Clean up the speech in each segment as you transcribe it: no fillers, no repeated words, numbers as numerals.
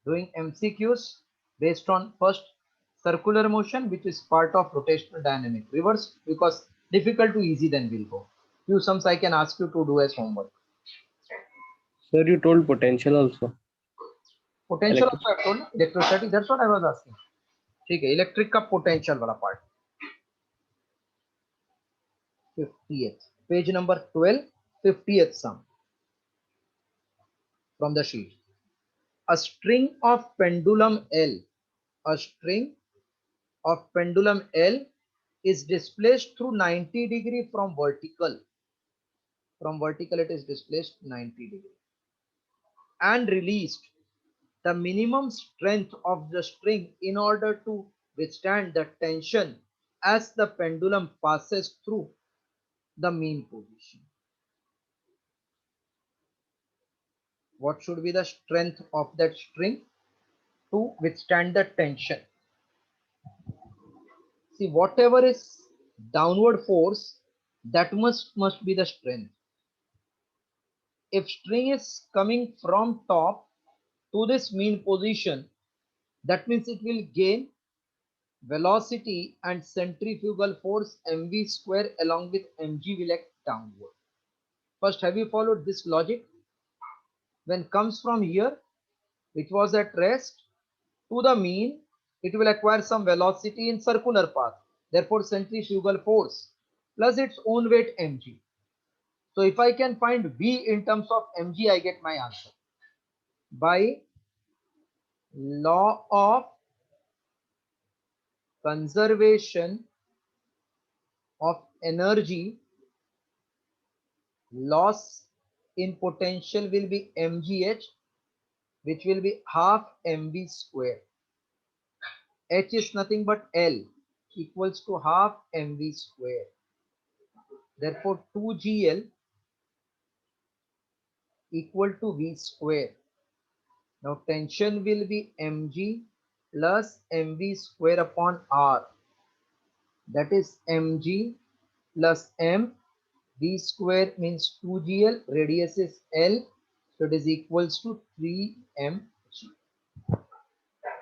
doing MCQs based on first circular motion, which is part of rotational dynamic. Reverse, because difficult to easy, then we'll go. Few sums I can ask you to do as homework. Sir, you told potential also. Potential Electric. also I have told, electrostatic, that's what I was asking. ठीक है, electric का potential वाला part. 50th page number 12, 50th sum from the sheet. A string of pendulum L, a string of pendulum L is displaced through 90 degree from vertical. From vertical it is displaced 90 degree and released. The minimum strength of the string in order to withstand the tension as the pendulum passes through the mean position. What should be the strength of that string to withstand the tension? See, whatever is downward force, that must be the strength. If string is coming from top to this mean position, that means it will gain velocity and centrifugal force mv square along with mg will act downward. First, have you followed this logic? When comes from here, which was at rest, to the mean, it will acquire some velocity in circular path. Therefore, centrifugal force plus its own weight mg. So if I can find V in terms of mg, I get my answer. By law of conservation of energy, loss in potential will be mgh, which will be half mv square. H is nothing but L, equals to half mv square. Therefore, 2gl equal to V square. Now tension will be mg plus mv square upon r. That is mg plus m. V square means 2gl, radius is L, so it is equals to 3mg.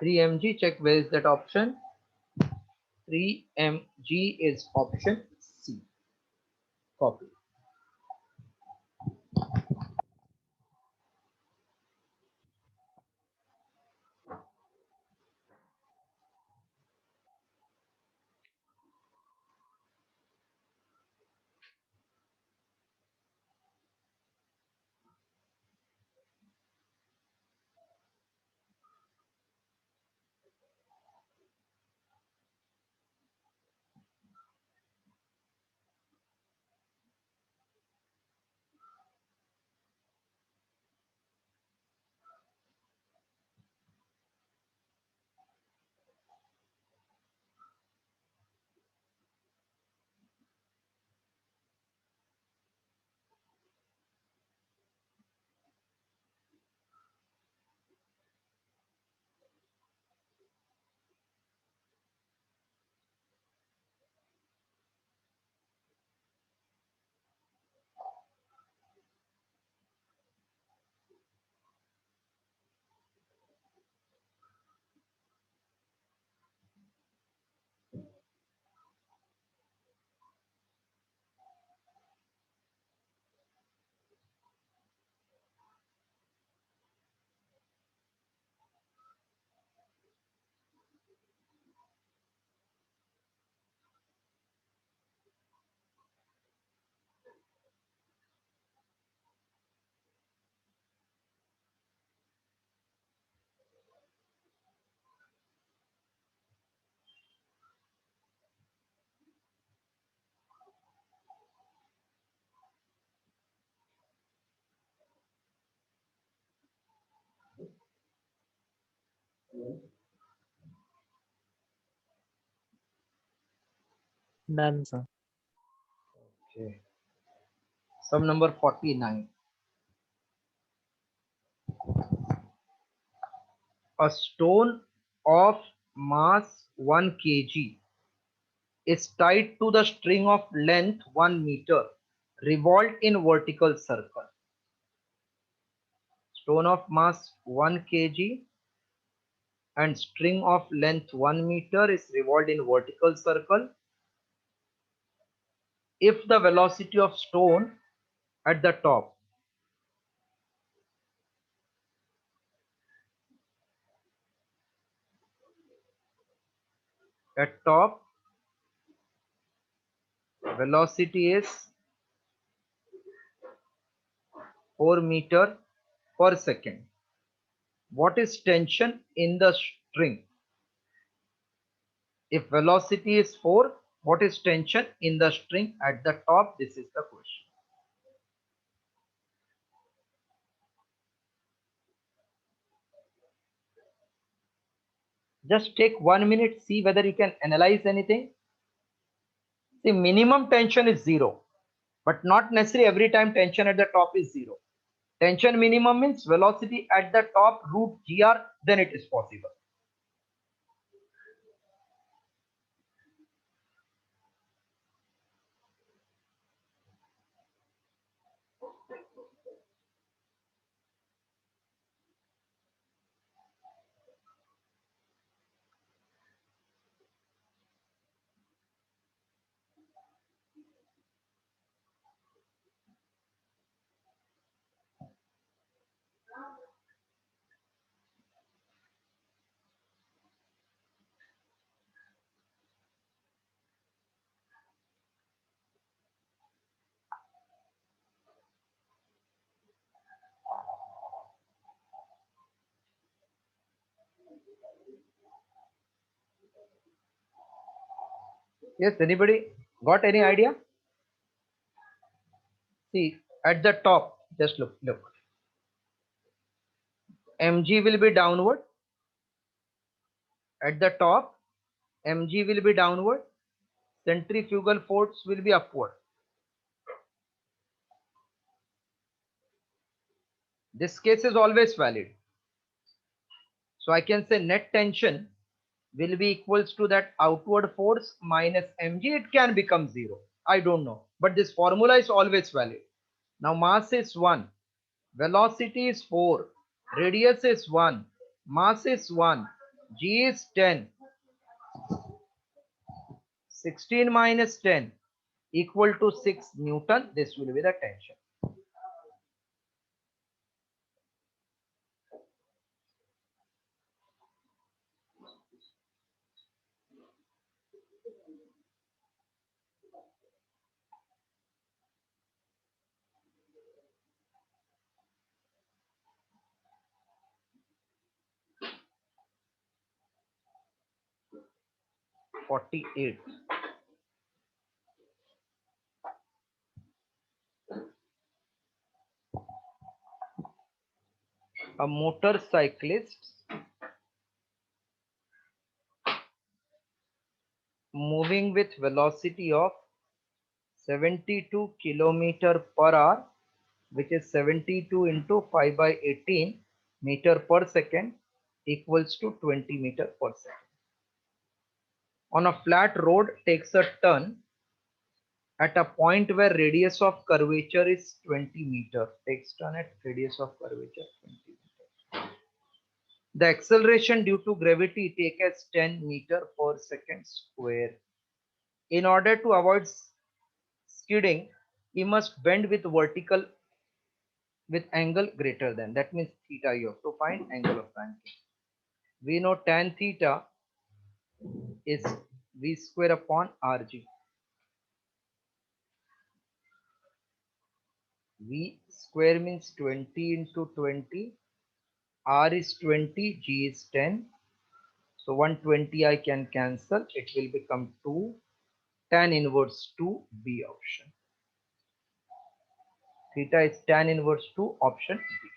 3mg, check where is that option. 3mg is option C. Copy. Done, sir. Okay. Sum number 49. A stone of mass 1 kg is tied to the string of length 1 meter, revolved in vertical circle. Stone of mass 1 kg and string of length 1 meter is revolved in vertical circle if the velocity of stone at the top velocity is 4 meter per second. What is tension in the string? If velocity is 4, what is tension in the string at the top? This is the question. Just take 1 minute, see whether you can analyze anything. The minimum tension is 0, but not necessarily every time tension at the top is 0. Tension minimum means velocity at the top root gr, then it is possible. Yes, anybody got any idea? See, at the top, just look. Mg will be downward. At the top, Mg will be downward. Centrifugal force will be upward. This case is always valid. So I can say net tension will be equals to that outward force minus mg. It can become 0. I don't know. But this formula is always valid. Now mass is 1. Velocity is 4. Radius is 1. Mass is 1. G is 10. 16 minus 10 equal to 6 Newton. This will be the tension. (48) A motorcyclist moving with velocity of 72 kilometer per hour, which is 72 into 5 by 18 meter per second, equals to 20 meter per second. On a flat road, takes a turn at a point where radius of curvature is 20 meter. Takes turn at radius of curvature 20 meter. The acceleration due to gravity take as 10 meter per second square. In order to avoid skidding, he must bend with angle greater than, that means theta. You have to find angle of banking. We know tan theta is v square upon rg. V square means 20 into 20. R is 20, G is 10. So 120 I can cancel. It will become 2. Tan inverse 2, B option. Theta is tan inverse 2, option B.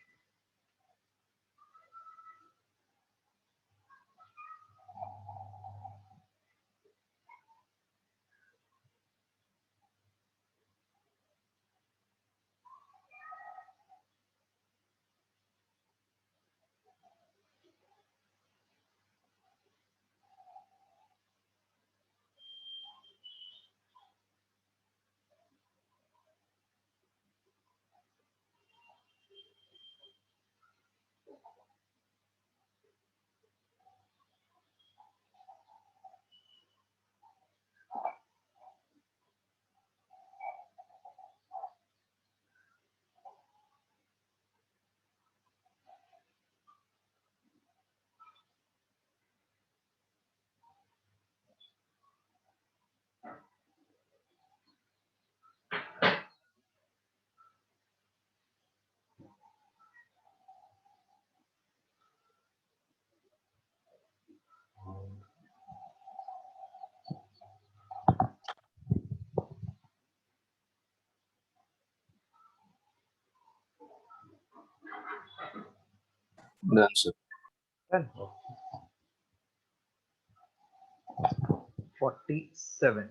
Done, sir. Done. 47.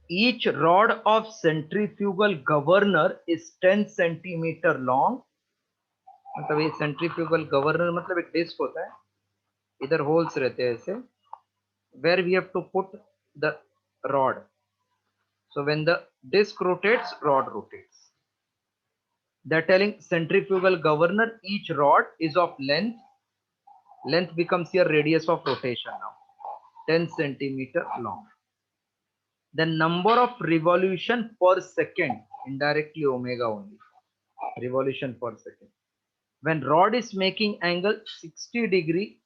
Each rod of centrifugal governor is 10 centimeter long. मतलब ये centrifugal governor मतलब एक disc होता है, इधर holes रहते हैं ऐसे, where we have to put the rod. So when the disc rotates, rod rotates. They're telling centrifugal governor, each rod is of length. Length becomes your radius of rotation now, 10 centimeter long. The number of revolution per second, indirectly omega only, revolution per second. When rod is making angle 60 degree,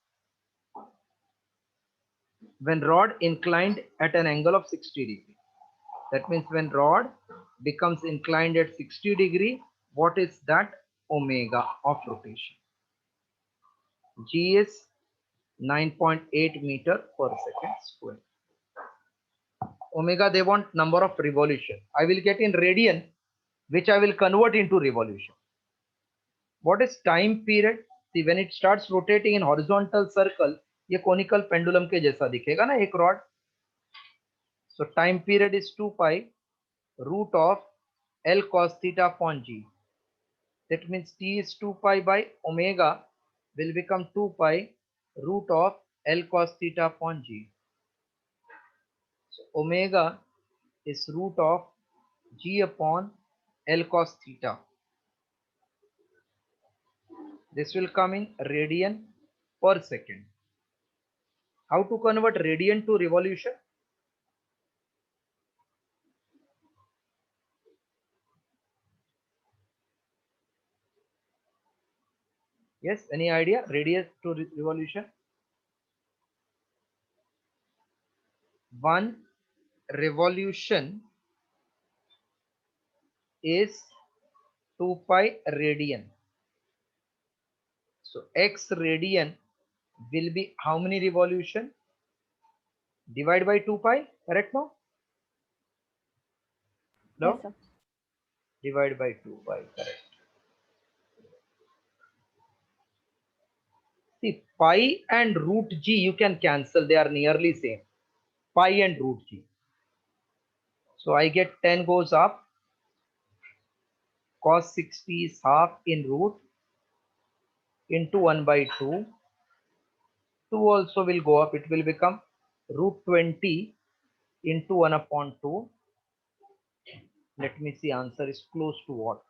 when rod inclined at an angle of 60 degree, that means when rod becomes inclined at 60 degree, what is that omega of rotation? G is 9.8 meter per second square. Omega, they want number of revolution. I will get in radian, which I will convert into revolution. What is time period? See, when it starts rotating in horizontal circle, ये conical pendulum के जैसा दिखेगा ना एक rod. So time period is 2 pi root of L cos theta upon G. That means T is 2 pi by omega will become 2 pi root of L cos theta upon G. So omega is root of G upon L cos theta. This will come in radian per second. How to convert radian to revolution? Yes, any idea? Radius to revolution? One revolution is 2 pi radian. So x radian will be how many revolution? Divide by 2 pi, correct now? No? Yes, sir. Divide by 2 pi, correct. See, pi and root g you can cancel, they are nearly same. Pi and root g. So I get 10 goes up, cos 60 is half in root into 1 by 2. 2 also will go up, it will become root 20 into 1 upon 2. Let me see, answer is close to what?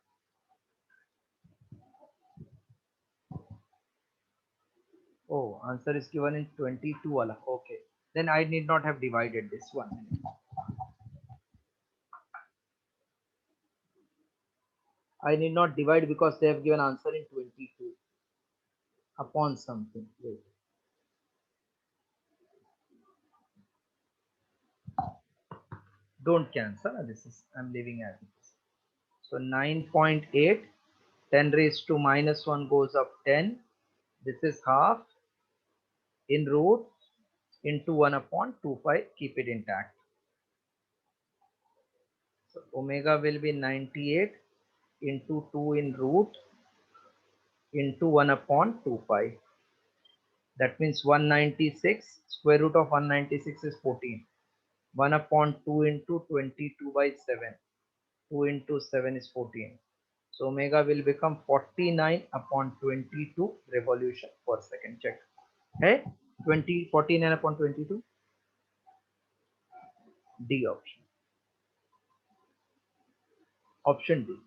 Oh, answer is given in 22 wala. Okay, then I need not have divided this one. I need not divide because they have given answer in 22 upon something. Wait. Don't cancel. This is, I'm leaving as it is. So 9.8, 10 raised to minus 1 goes up 10. This is half in root into 1 upon 2 pi. Keep it intact. So omega will be 98 into 2 in root into 1 upon 2 pi. That means 196. Square root of 196 is 14. 1 upon 2 into 22 by 7. 2 into 7 is 14. So omega will become 49 upon 22 revolution per second. Check. Hey, 49 upon 22. D option. Option D.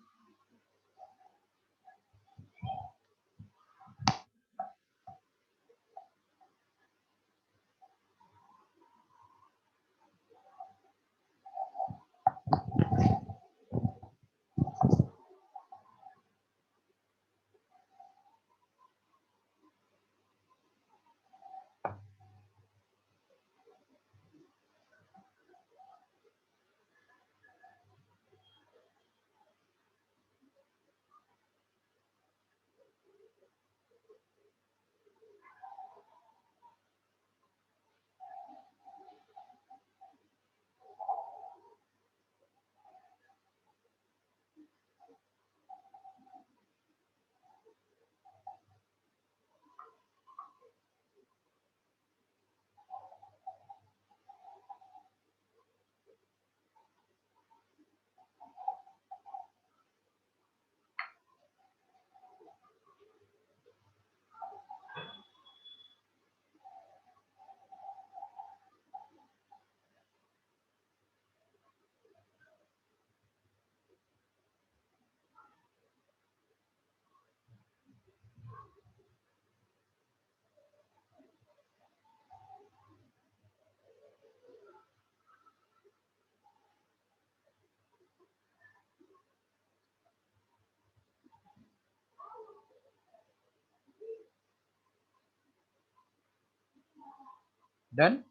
Done?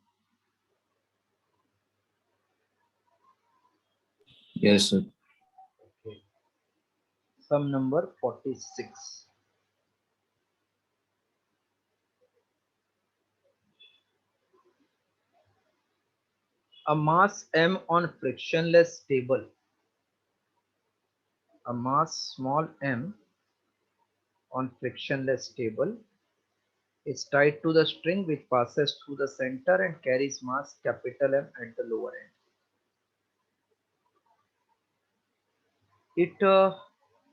Yes, sir. Okay. Sum number 46. A mass m on frictionless table, a mass small m on frictionless table is tied to the string which passes through the center and carries mass capital M at the lower end.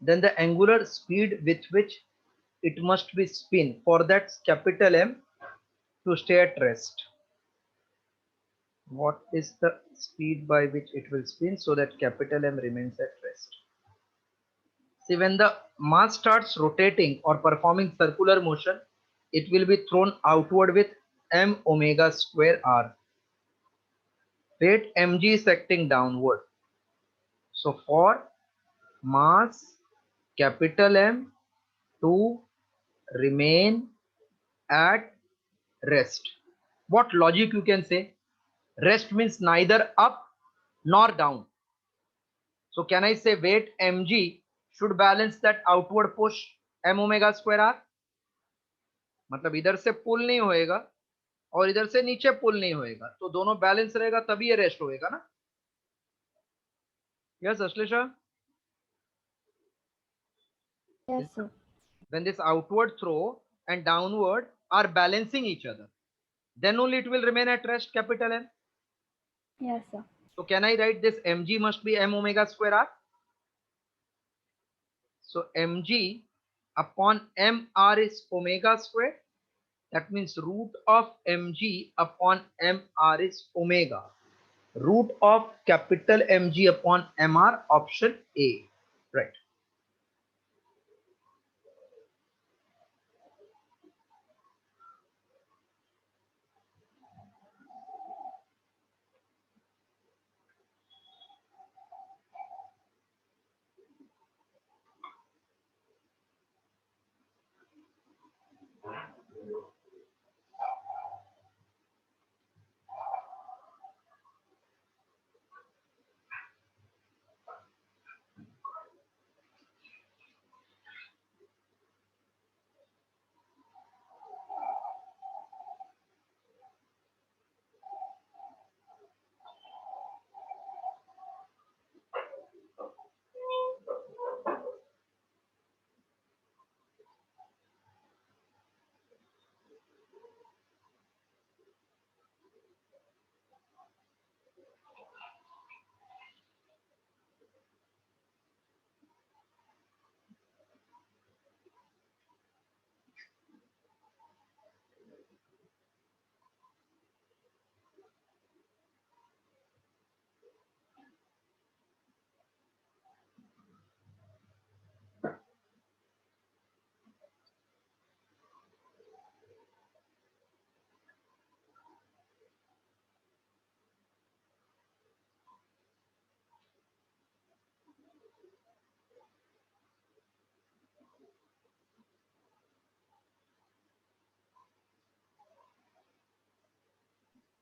Then the angular speed with which it must be spin for that capital M to stay at rest. What is the speed by which it will spin so that capital M remains at rest? See, when the mass starts rotating or performing circular motion, it will be thrown outward with m omega square r. Weight mg is acting downward. So for mass capital M to remain at rest, what logic you can say? Rest means neither up nor down. So can I say weight mg should balance that outward push m omega square r? मतलब इधर से पुल नहीं होएगा और इधर से नीचे पुल नहीं होएगा, तो दोनों बैलेंस रहेगा तभी ये रेस्ट होएगा ना. Yes Ashlesha? Yes, sir. When this outward throw and downward are balancing each other, then only it will remain at rest, capital M. Yes, sir. So can I write this mg must be m omega square r? So mg upon mr is omega square. That means root of mg upon mr is omega. Root of capital mg upon mr, option A. Right.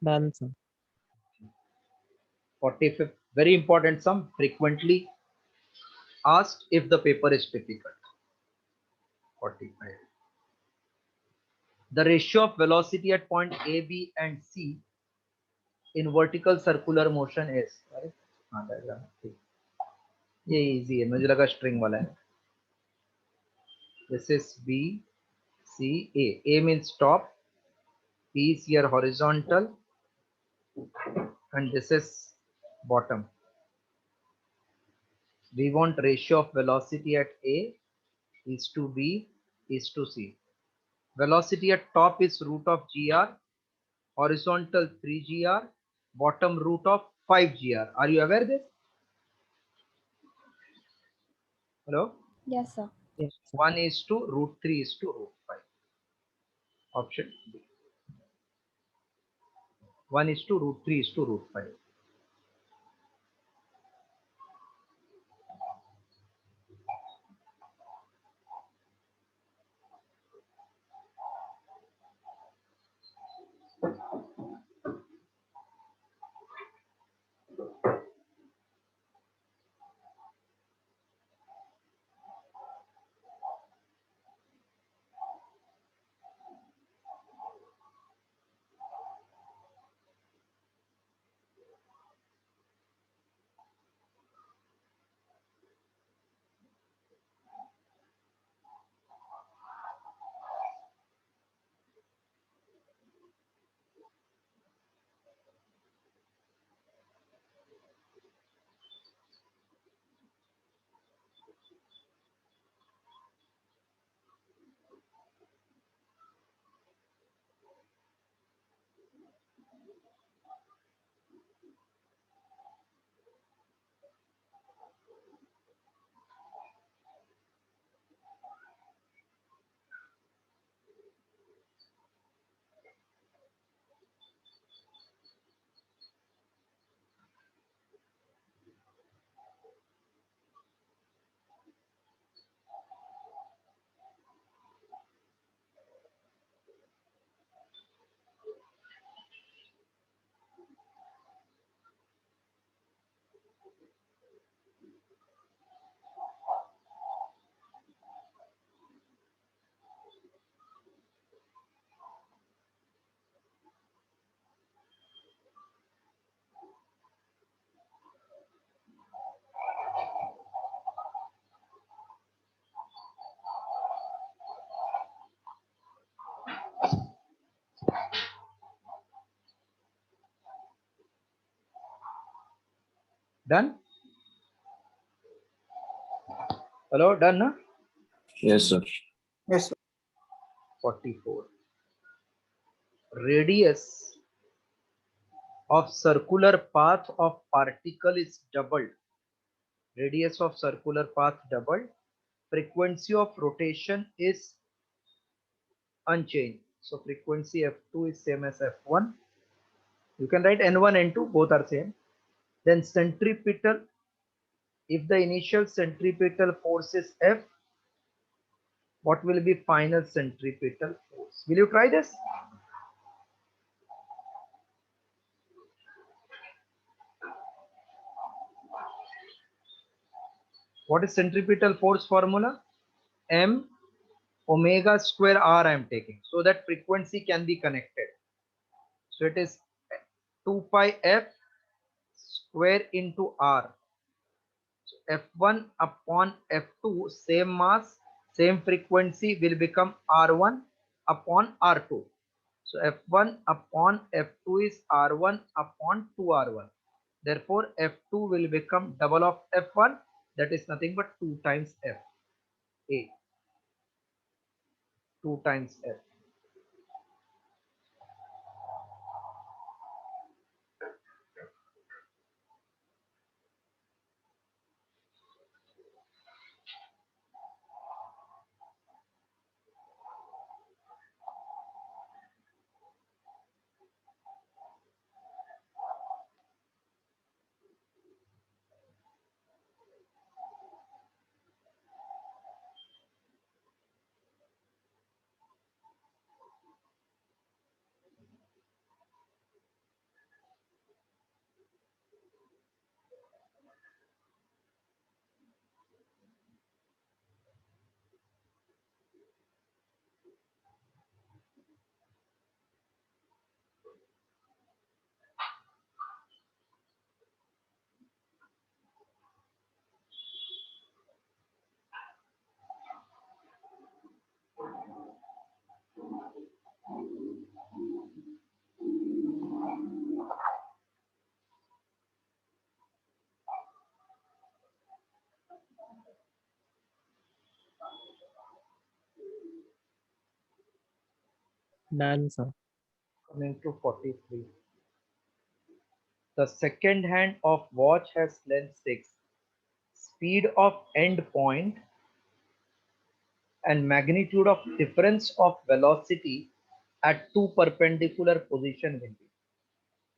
Done, sir. 45th, very important sum, frequently asked if the paper is difficult. 45. The ratio of velocity at point A, B and C in vertical circular motion is. अरे, हाँ, diagram, ठीक. ये easy है, मुझे लगा string वाला है. This is B, C, A. A means top, P is here horizontal, and this is bottom. We want ratio of velocity at A is to B is to C. Velocity at top is root of gr, horizontal 3gr, bottom root of 5gr. Are you aware this? Hello? Yes, sir. Yes, sir. 1 is to root 3 is to root 5. Option B. 1 is to root 3 is to root 5. Done? Hello, done? Na? Yes, sir. Yes, sir. 44. Radius of circular path of particle is doubled. Radius of circular path doubled. Frequency of rotation is unchanged. So frequency F2 is same as F1. You can write N1, N2, both are same. Then centripetal, if the initial centripetal force is F, what will be final centripetal force? Will you try this? What is centripetal force formula? M omega square R I am taking, so that frequency can be connected. So it is 2 pi F square into R. So F1 upon F2, same mass, same frequency, will become R1 upon R2. So F1 upon F2 is R1 upon 2R1. Therefore, F2 will become double of F1, that is nothing but 2 times F. A. 2 times F. Done, sir. Coming to 43. The second hand of watch has length 6, speed of end point and magnitude of difference of velocity at two perpendicular position will be.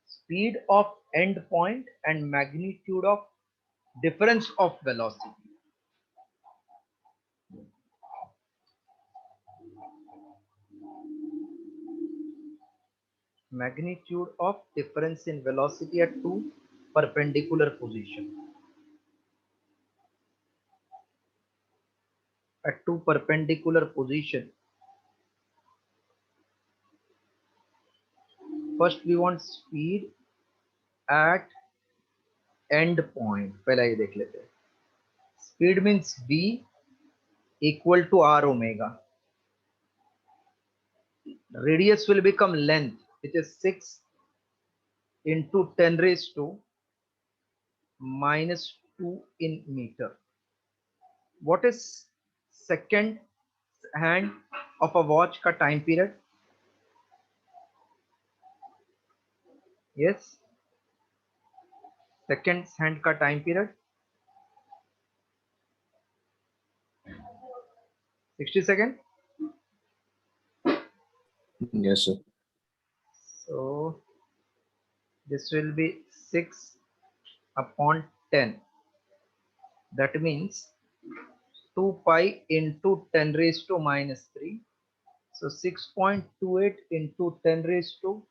Speed of end point and magnitude of difference of velocity. Magnitude of difference in velocity at two perpendicular position. At two perpendicular position. First we want speed at end point. पहला ये देख लेते हैं. Speed means v equal to r omega. Radius will become length, which is 6 into 10 raised to minus 2 in meter. What is second hand of a watch ka time period? Yes. Second hand ka time period? 60 seconds. Yes, sir. So this will be 6 upon 10. That means 2 pi into 10 raised to minus 3. So 6.28 into 10 raised to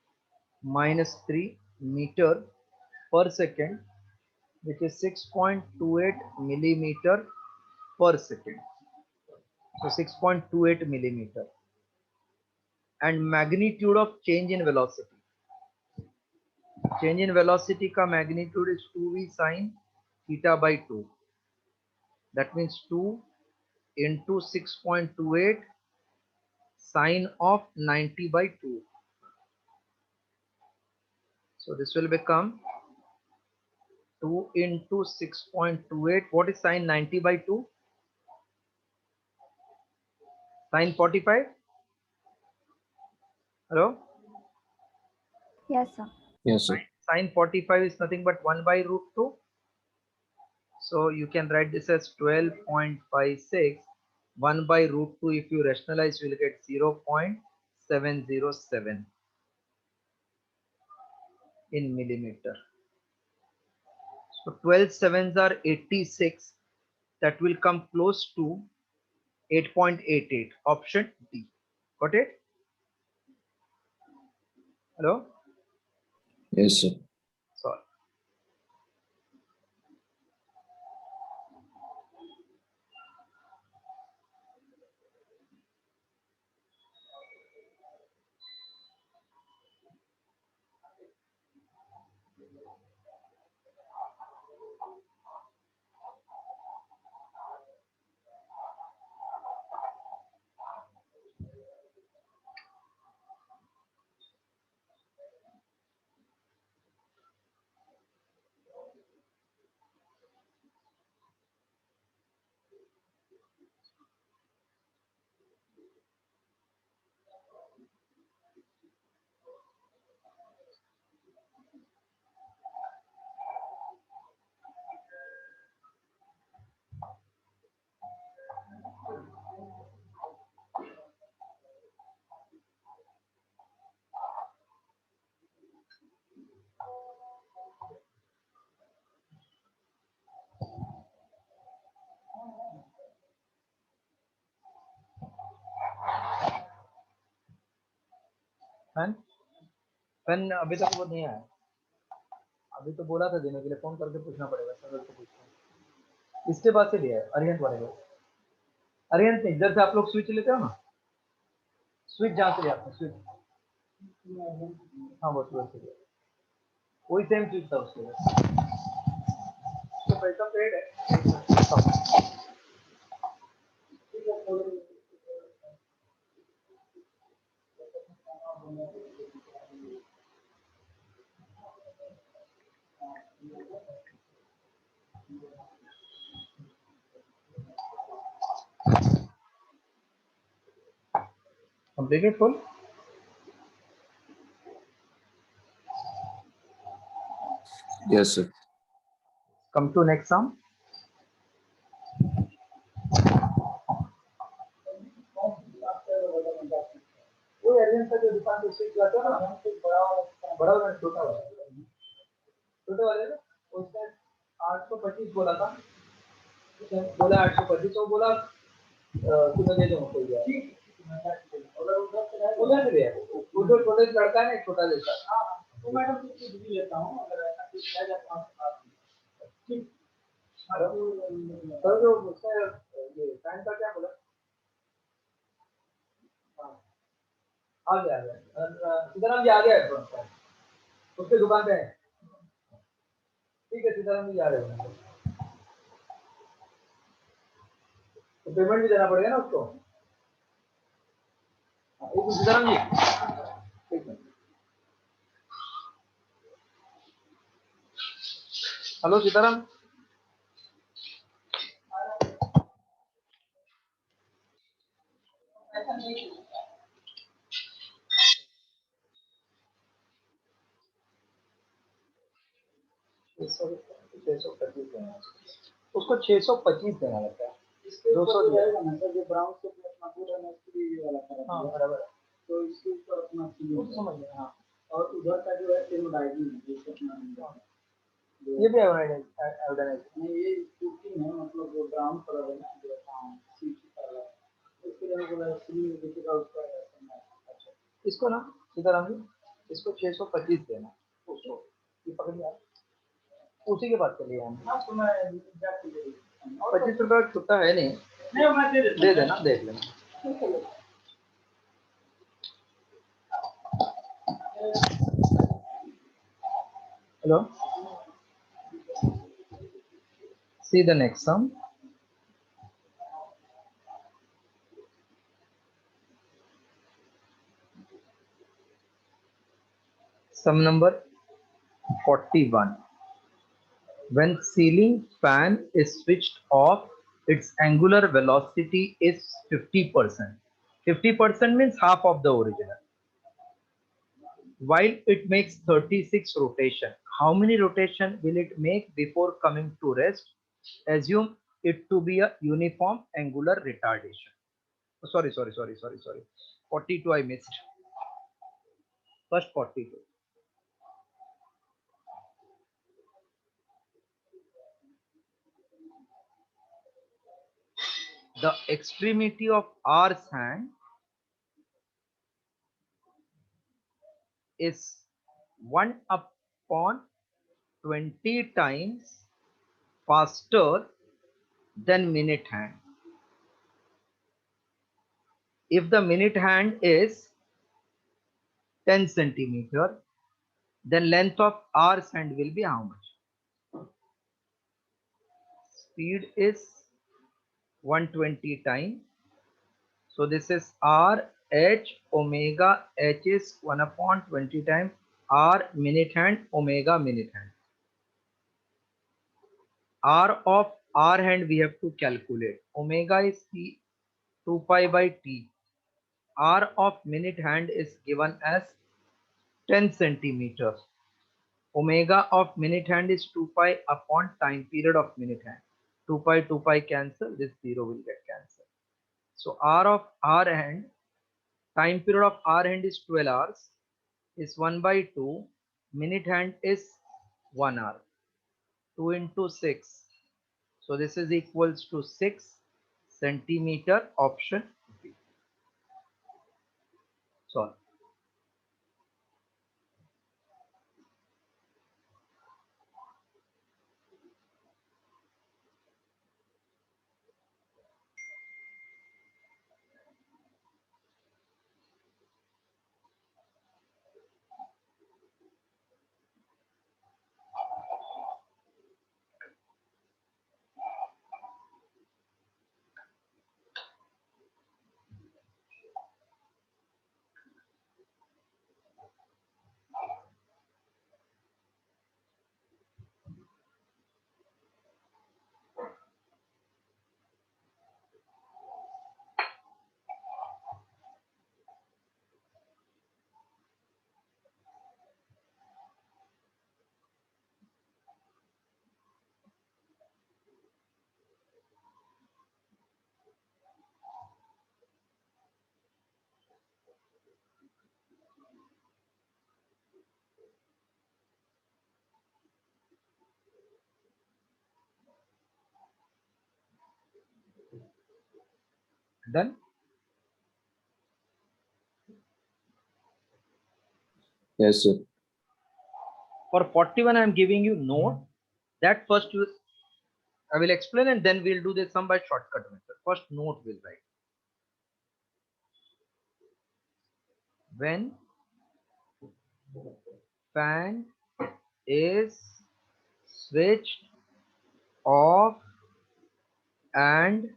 minus 3 meter per second, which is 6.28 millimeter per second. So 6.28 millimeter. And magnitude of change in velocity. Change in velocity ka magnitude is 2v sine theta by 2. That means 2 into 6.28 sine of 90 by 2. So this will become 2 into 6.28. What is sine 90 by 2? Sine 45? Hello? Yes, sir. Yes, sir. Sine 45 is nothing but 1 by root 2. So you can write this as 12.56. 1 by root 2, if you rationalize, you will get 0.707 in millimeter. So 12 sevens are 86. That will come close to 8.88. Option D. Got it? Hello? Yes, sir. Sorry. Pen pen अभी तक वो नहीं आया. अभी तो बोला था देने के लिए, फोन करके पूछना पड़ेगा सर को पूछना. इसके बाद से लिया है अरिहंत वाले को. अरिहंत नहीं, इधर से आप लोग स्विच लेते हो ना, स्विच जहाँ से लिया आपने स्विच. हाँ वो स्विच से लिया, वही सेम स्विच था उसके लिए. तो पैसा पेड है. Completed full. Yes, sir. Come to next sum. वो एलियन का जो दुकान पे स्विच लाता है ना, बड़ा वाला छोटा वाला, छोटे वाले ना, उसने 825 बोला था. बोला 825, तो बोला तुम्हें दे दूंगा कोई यार. उधर से लिया, वो जो छोटे लड़का है ना, छोटा जैसा. तो मैडम कुछ भी लेता हूँ, अगर ऐसा कुछ है जब आप ठीक. सर जो उसका ये पैन का क्या बोला? आ गया सीताराम जी आ गया है तुरंत. उसके दुकान पे है. ठीक है सीताराम जी आ रहे हैं. तो पेमेंट भी देना पड़ेगा ना उसको. एक सीताराम जी, ठीक है. हेलो सीताराम. उसको 625 देना लगता है. 200 जाएगा ना सर, जो ब्राउन से प्लस मजबूत है ना, इसकी वाला करा. हाँ बराबर है. तो इसके ऊपर अपना समझ गए. हाँ, और उधर का जो है थर्मोडाइजिंग, ये भी आयोडाइज नहीं, ये कुकिंग है, मतलब जो ब्राउन कलर है ना, जो सीट कलर है, उसके लिए बोला फ्री दिखेगा उसका. अच्छा, इसको ना सीताराम जी, इसको 625 देना उसको. ये पकड़ लिया, उसी के पास चलिए हम. 25 रुपये छुट्टा है नहीं, दे देना, देख लेना. Hello, see the next sum. Sum number 41. When ceiling fan is switched off, its angular velocity is 50%. 50% means half of the original. While it makes 36 rotation. How many rotation will it make before coming to rest? Assume it to be a uniform angular retardation. Oh, sorry. 42 I missed. First 42. The extremity of R's hand is 1 upon 20 times faster than minute hand. If the minute hand is 10 centimeter, then length of R's hand will be how much? Speed is 120 times. So this is R H omega H is 1 upon 20 times R minute hand omega minute hand. R of R hand we have to calculate. Omega is T 2 pi by T. R of minute hand is given as 10 centimeters. Omega of minute hand is 2 pi upon time period of minute hand. 2 pi cancel, this 0 will get cancelled. So R of R hand, time period of R hand is 12 hours, is 1 by 2, minute hand is 1 hour. 2 into 6. So this is equals to 6 centimeter, option B. Solve. Done? Yes, sir. For 41 I am giving you note. That first I will explain and then we'll do the sum by shortcut method. First note will write. When fan is switched off and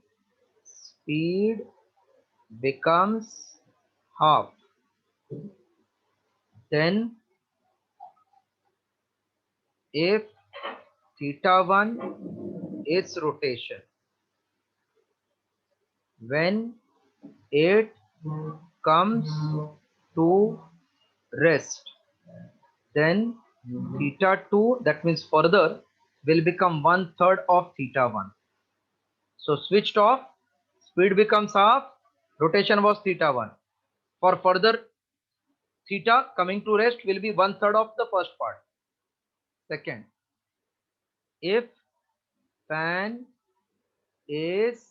speed becomes half, then if theta 1 is rotation, when it comes to rest, then theta 2, that means further, will become 1/3 of theta 1. So switched off, speed becomes half, rotation was theta 1. For further, theta coming to rest will be 1/3 of the first part. Second, if fan is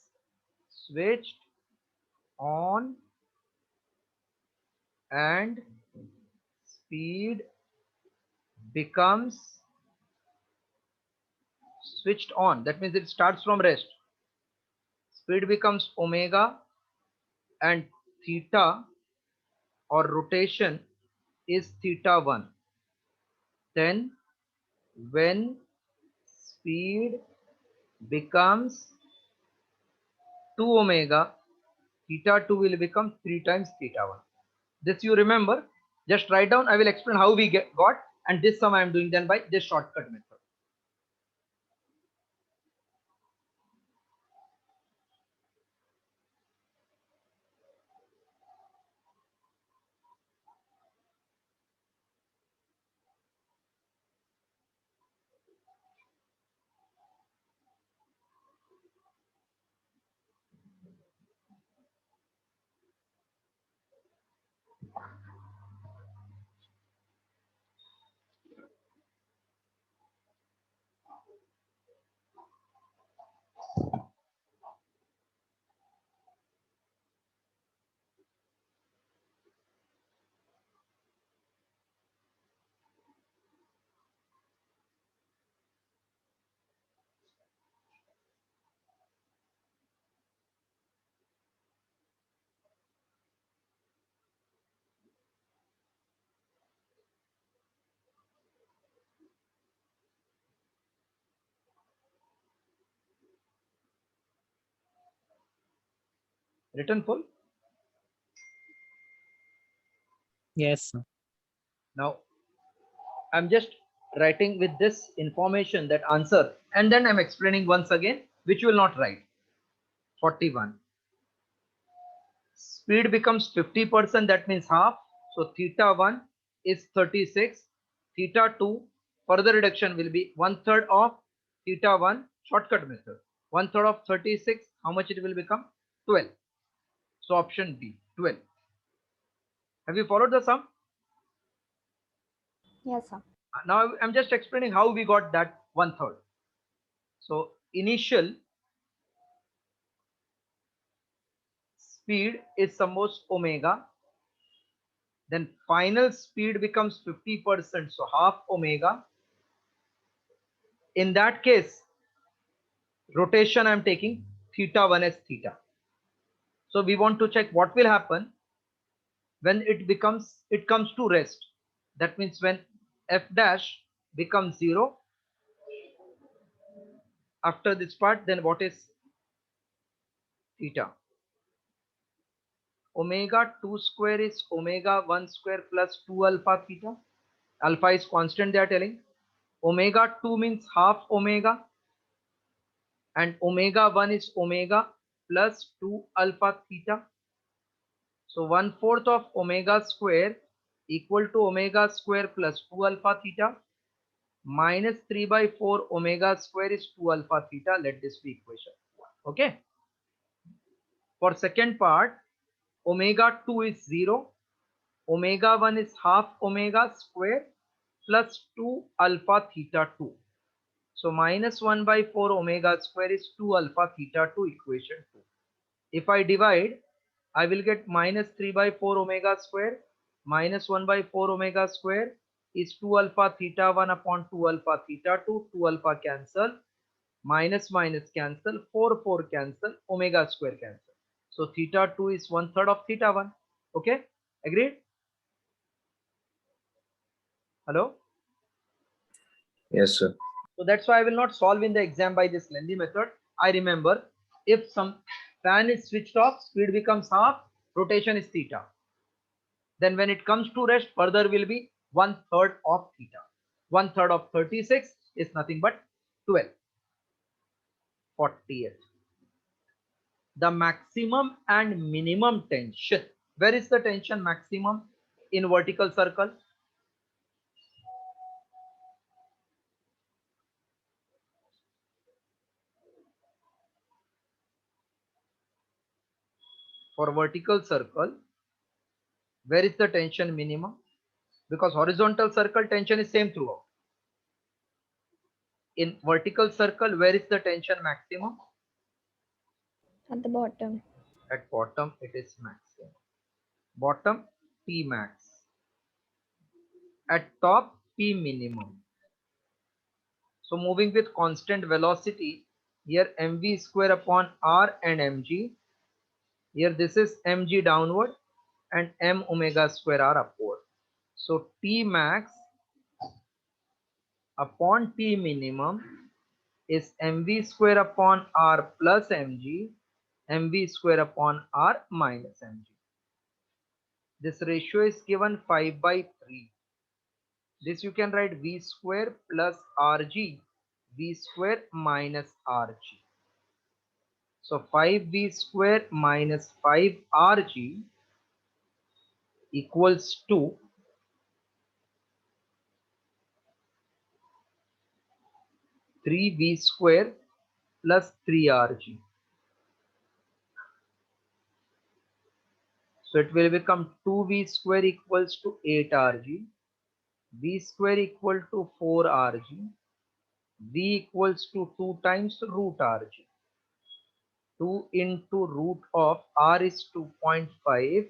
switched on and speed becomes switched on, that means it starts from rest, speed becomes omega and theta or rotation is theta 1, then when speed becomes 2 omega, theta 2 will become 3 times theta 1. This you remember. Just write down. I will explain how we got, and this sum I am doing then by this shortcut method. Written full? Yes, sir. Now, I'm just writing with this information that answer, and then I'm explaining once again, which you will not write. 41. Speed becomes 50%, that means half. So theta 1 is 36. Theta 2, further reduction will be 1/3 of theta 1, shortcut method. 1/3 of 36, how much it will become? 12. So option B, 12. Have you followed the sum? Yes, sir. Now I'm just explaining how we got that 1/3. So initial speed is supposed omega, then final speed becomes 50%, so half omega. In that case, rotation I'm taking theta 1 as theta. So we want to check what will happen when it comes to rest. That means when f dash becomes 0 after this part, then what is theta? Omega 2 square is omega 1 square plus 2 alpha theta. Alpha is constant, they are telling. Omega 2 means half omega, and omega 1 is omega plus 2 alpha theta. So 1/4 of omega square equal to omega square plus 2 alpha theta minus 3/4 omega square is 2 alpha theta. Let this be equation. Okay. For second part, omega 2 is 0. Omega 1 is half omega square plus 2 alpha theta 2. So minus 1/4 omega square is 2 alpha theta 2, equation 2. If I divide, I will get minus 3/4 omega square minus 1/4 omega square is 2 alpha theta 1 upon 2 alpha theta 2. 2 alpha cancel, minus minus cancel, 4 cancel, omega square cancel. So theta 2 is 1/3 of theta 1. Okay, agreed? Hello? Yes, sir. So that's why I will not solve in the exam by this lengthy method. I remember, if some fan is switched off, speed becomes half, rotation is theta. Then when it comes to rest, further will be 1/3 of theta. 1/3 of 36 is nothing but 12. 40th. The maximum and minimum tension. Where is the tension maximum? In vertical circle. For vertical circle, where is the tension minimum? Because horizontal circle tension is same throughout. In vertical circle, where is the tension maximum? At the bottom. At bottom it is maximum. Bottom P max. At top P minimum. So moving with constant velocity, here mv square upon r and mg. Here this is mg downward and m omega square r upward. So T max upon T minimum is mv square upon r plus mg, mv square upon r minus mg. This ratio is given 5/3. This you can write v square plus rg, v square minus rg. So 5v square minus 5rg equals to 3v square plus 3rg. So it will become 2v square equals to 8 rg, v square equal to 4 rg, v equals to 2 times root rg. 2 into root of r is 2.5,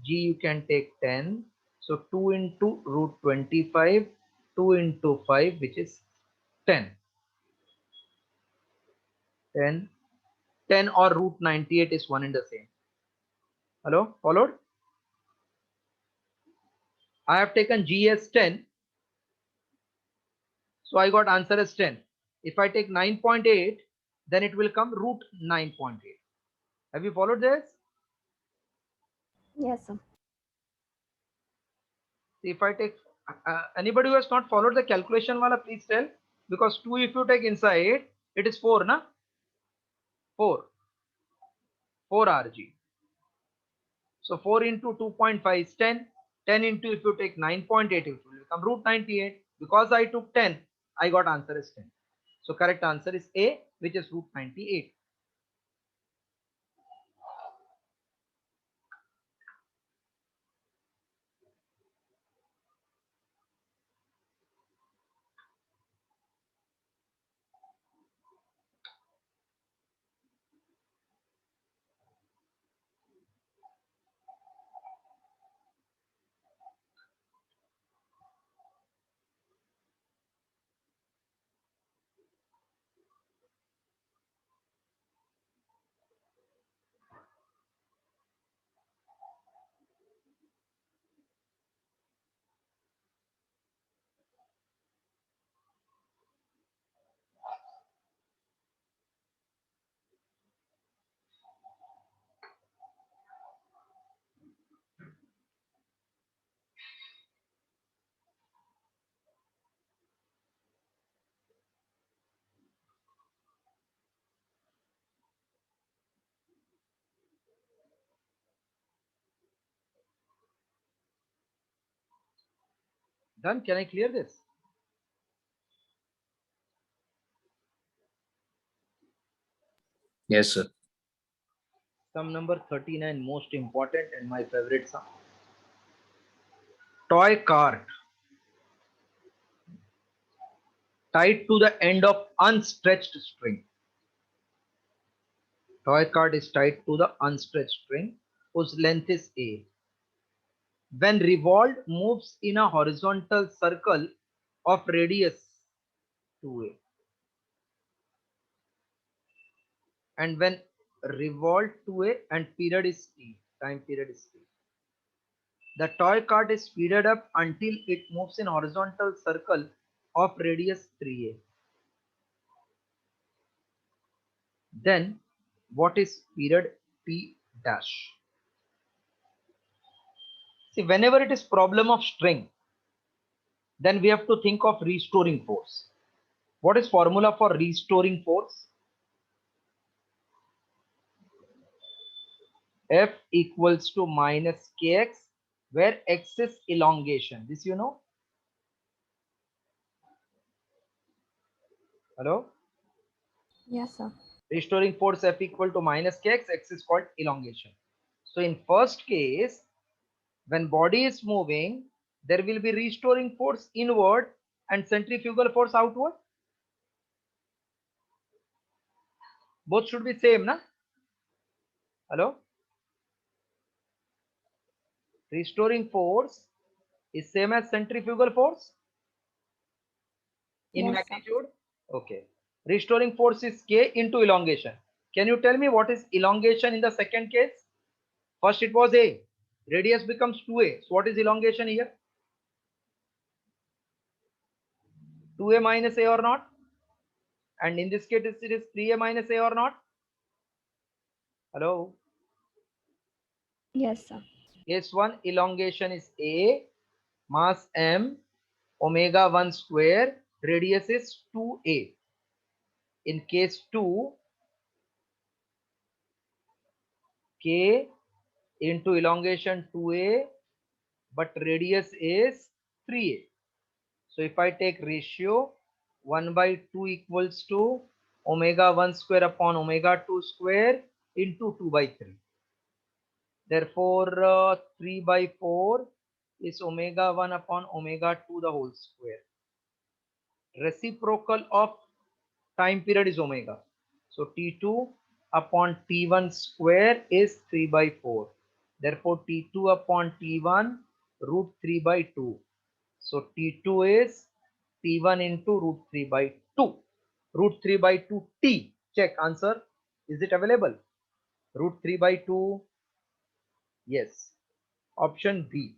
g you can take 10. So 2 into root 25, 2 into 5, which is 10. 10, 10 or root 98 is one and the same. Hello, followed? I have taken g as 10. So I got answer as 10. If I take 9.8, then it will come root 9.8. Have you followed this? Yes, sir. If I take anybody who has not followed the calculation wala, please tell, because 2 if you take inside, it is 4, na? 4 rg. So 4 into 2.5 is 10. 10 into if you take 9.8, it will become root 98. Because I took 10, I got answer as 10. So correct answer is A, which is root 98. Done? Can I clear this? Yes, sir. Sum number 39, most important and my favorite sum. Toy cart tied to the end of unstretched string. Toy cart is tied to the unstretched string whose length is A. When revolved, moves in a horizontal circle of radius 2A. And when revolved 2A and period is T, time period is T. The toy cart is speeded up until it moves in horizontal circle of radius 3A. Then what is period T dash? See, whenever it is problem of string, then we have to think of restoring force. What is formula for restoring force? F equals to minus kx, where x is elongation. This you know? Hello? Yes, sir. Restoring force F equal to minus kx, x is called elongation. So in first case, when body is moving, there will be restoring force inward and centrifugal force outward. Both should be same, na? Hello? Restoring force is same as centrifugal force in Yes, sir. magnitude. Okay. Restoring force is K into elongation. Can you tell me what is elongation in the second case? First it was A. Radius becomes 2A. So what is elongation here? 2A minus A or not? And in this case it is 3A minus A or not? Hello? Yes, sir. Case 1 elongation is A, mass M, omega 1 square, radius is 2A. In case 2, K into elongation 2A, but radius is 3A. So if I take ratio 1 by 2 equals to omega 1 square upon omega 2 square into 2 by 3. Therefore, 3 by 4 is omega 1 upon omega 2 the whole square. Reciprocal of time period is omega. So T2 upon T1 square is 3 by 4. Therefore, T2 upon T1 root 3 by 2. So T2 is T1 into root 3 by 2. Root 3 by 2 T. Check answer. Is it available? Root 3 by 2. Yes. Option B.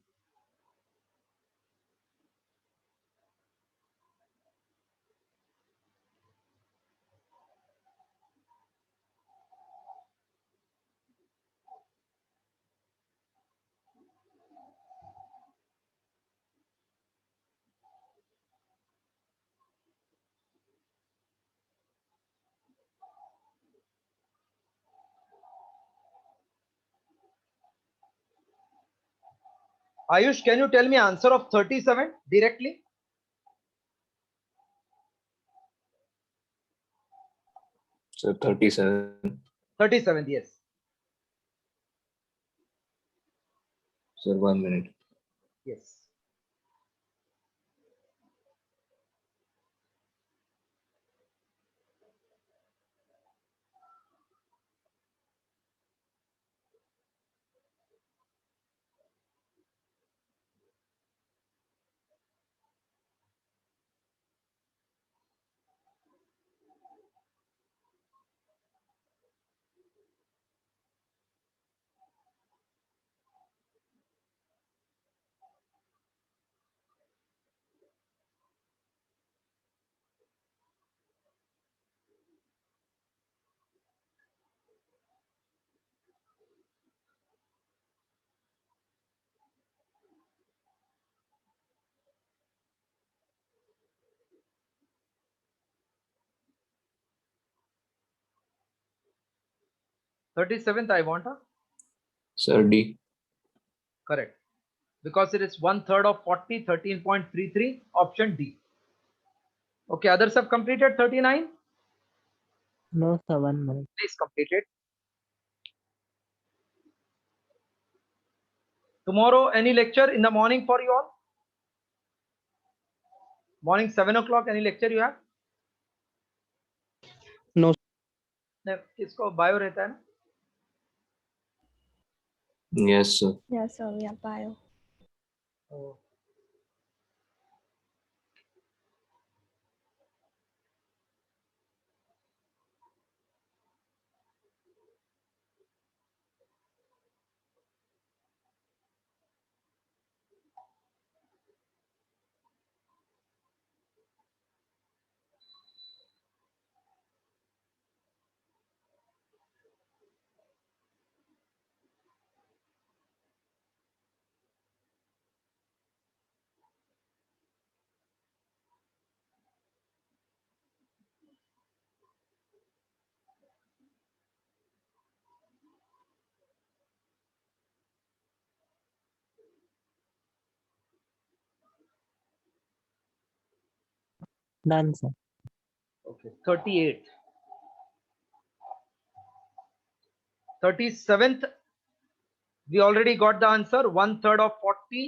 Ayush, can you tell me answer of 37 directly? So 37. 37th, yes. Sir, 1 minute. Yes. Thirty-seventh, I want a Sir, D. correct. Because it is 1/3 of 40, 13.33, option D. Okay, others have completed 39. No, sir. 1 minute. Please complete it. Tomorrow, any lecture in the morning for you all? Morning 7 o'clock, any lecture you have? No. नहीं, किसको bio रहता है ना? Yes, sir. Yes, sir. We have bio. Oh. Done, sir. Okay, 38. 37th, we already got the answer. 1/3 of 40.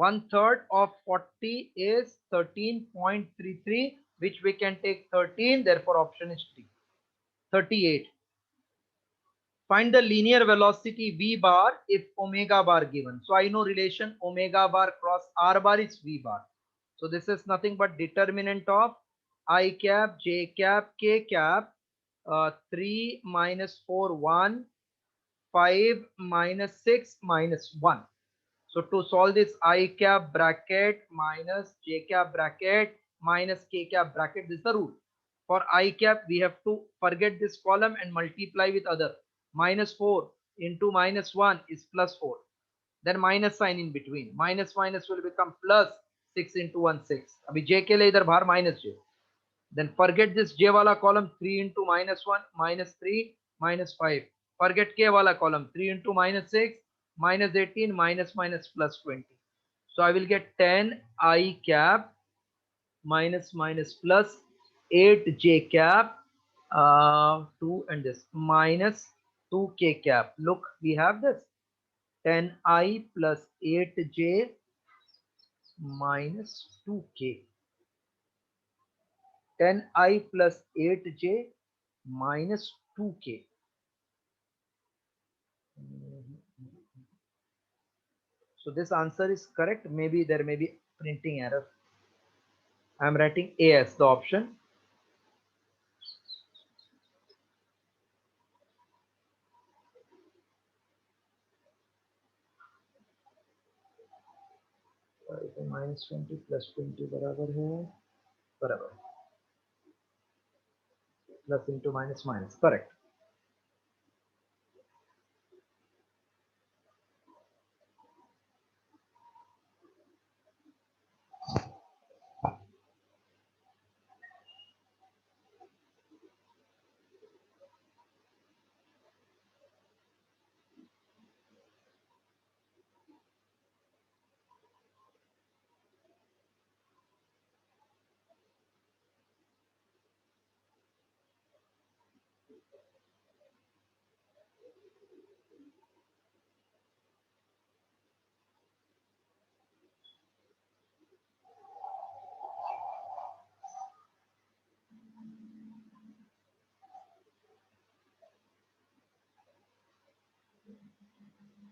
1/3 of 40 is 13.33, which we can take 13. Therefore, option is D. 38. Find the linear velocity v bar if omega bar given. So I know relation omega bar cross r bar is v bar. So this is nothing but determinant of I cap, j cap, k cap, 3 minus 4, 1, 5 minus 6 minus 1. So to solve this I cap bracket minus j cap bracket minus k cap bracket, this is the rule. For I cap, we have to forget this column and multiply with other. Minus 4 into minus 1 is plus 4. Then minus sign in between. Minus minus will become plus 6 into 1 6. Abhi j ke liye idhar bahar minus j. Then forget this j wala column, 3 into minus 1 minus 3 minus 5. Forget k wala column, 3 into minus 6 minus 18 minus minus plus 20. So I will get 10 I cap minus minus plus 8 j cap 2 and this minus 2k cap. Look, we have this 10i plus 8j minus 2k. 10i plus 8j minus 2k. So this answer is correct. Maybe there may be printing error. I am writing A as the option. minus 20 plus 20 बराबर है बराबर plus into minus minus correct.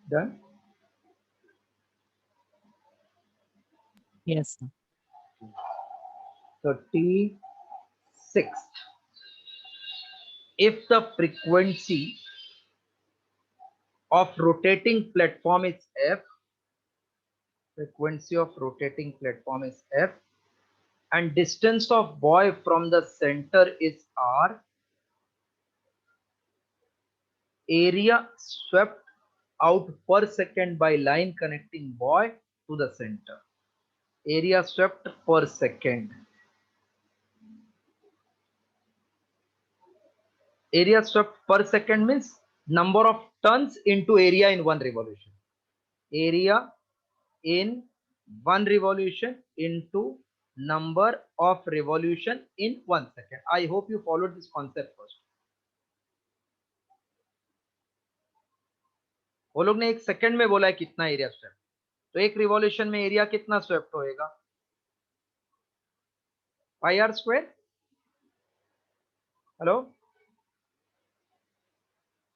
Done. Yes, sir. 36. If the frequency of rotating platform is f, frequency of rotating platform is f, and distance of boy from the center is r, area swept out per second by line connecting boy to the center. Area swept per second. Area swept per second means number of turns into area in one revolution. Area in one revolution into number of revolution in 1 second. I hope you followed this concept first. वो लोग ने एक second में बोला है कितना area swept, तो एक रिवॉल्यूशन में एरिया कितना स्वेप्ट होएगा? Pi r square. Hello,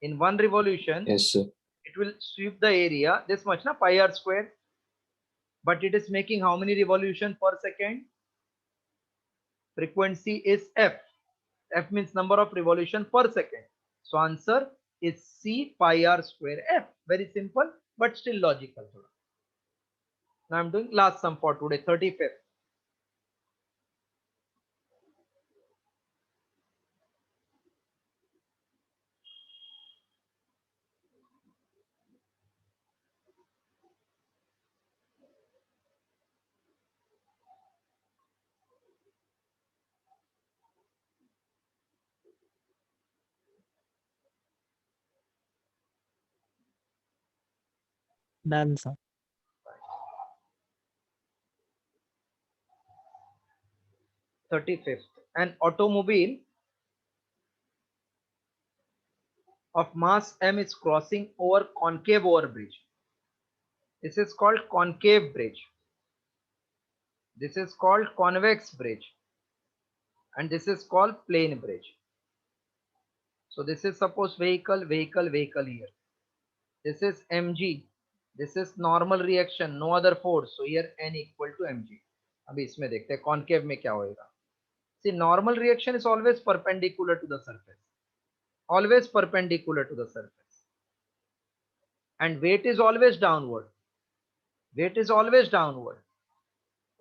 in one revolution Yes, sir. it will sweep the area this much na, pi r square, but it is making how many revolution per second? Frequency is f. F means number of revolution per second. So answer is C pi r square f. Very simple but still logical. Now I'm doing last sum for today, 35th. Done, sir. 35th. An automobile of mass m is crossing over concave over bridge. This is called concave bridge. This is called convex bridge. And this is called plane bridge. So this is suppose vehicle here. This is mg. This is normal reaction, no other force. So here n equal to mg. अभी इसमें देखते हैं concave में क्या होएगा. See, normal reaction is always perpendicular to the surface. Always perpendicular to the surface. And weight is always downward. Weight is always downward.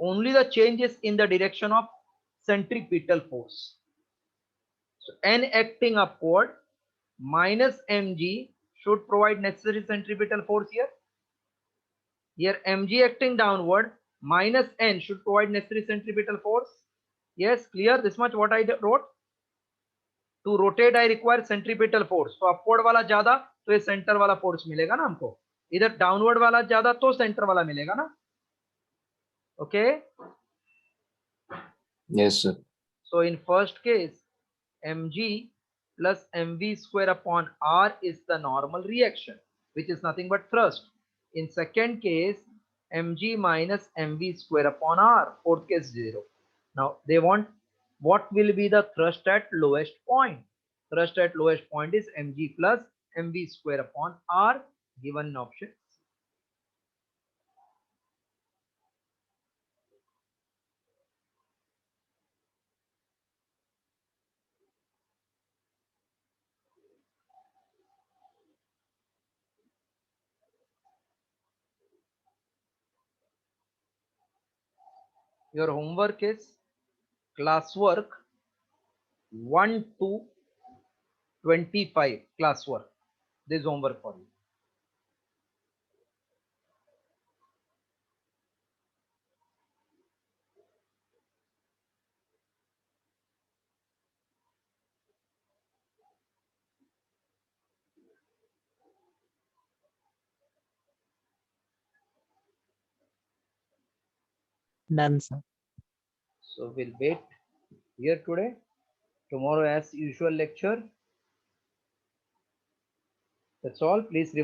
Only the change is in the direction of centripetal force. So n acting upward minus mg should provide necessary centripetal force here. Here mg acting downward minus n should provide necessary centripetal force. Yes, clear? This much what I wrote. To rotate I require centripetal force. तो upward वाला ज्यादा तो ये center वाला force मिलेगा ना हमको. इधर downward वाला ज्यादा तो center वाला मिलेगा ना. Okay. Yes, sir. So in first case, mg plus mv square upon r is the normal reaction, which is nothing but thrust. In second case, mg minus mv square upon r. Fourth case 0. Now they want what will be the thrust at lowest point. Thrust at lowest point is mg plus mv square upon r, given in option. Your homework is classwork 1 to 25 classwork. This is homework for you. Done, sir. So we'll wait here today. Tomorrow, as usual, lecture. That's all. Please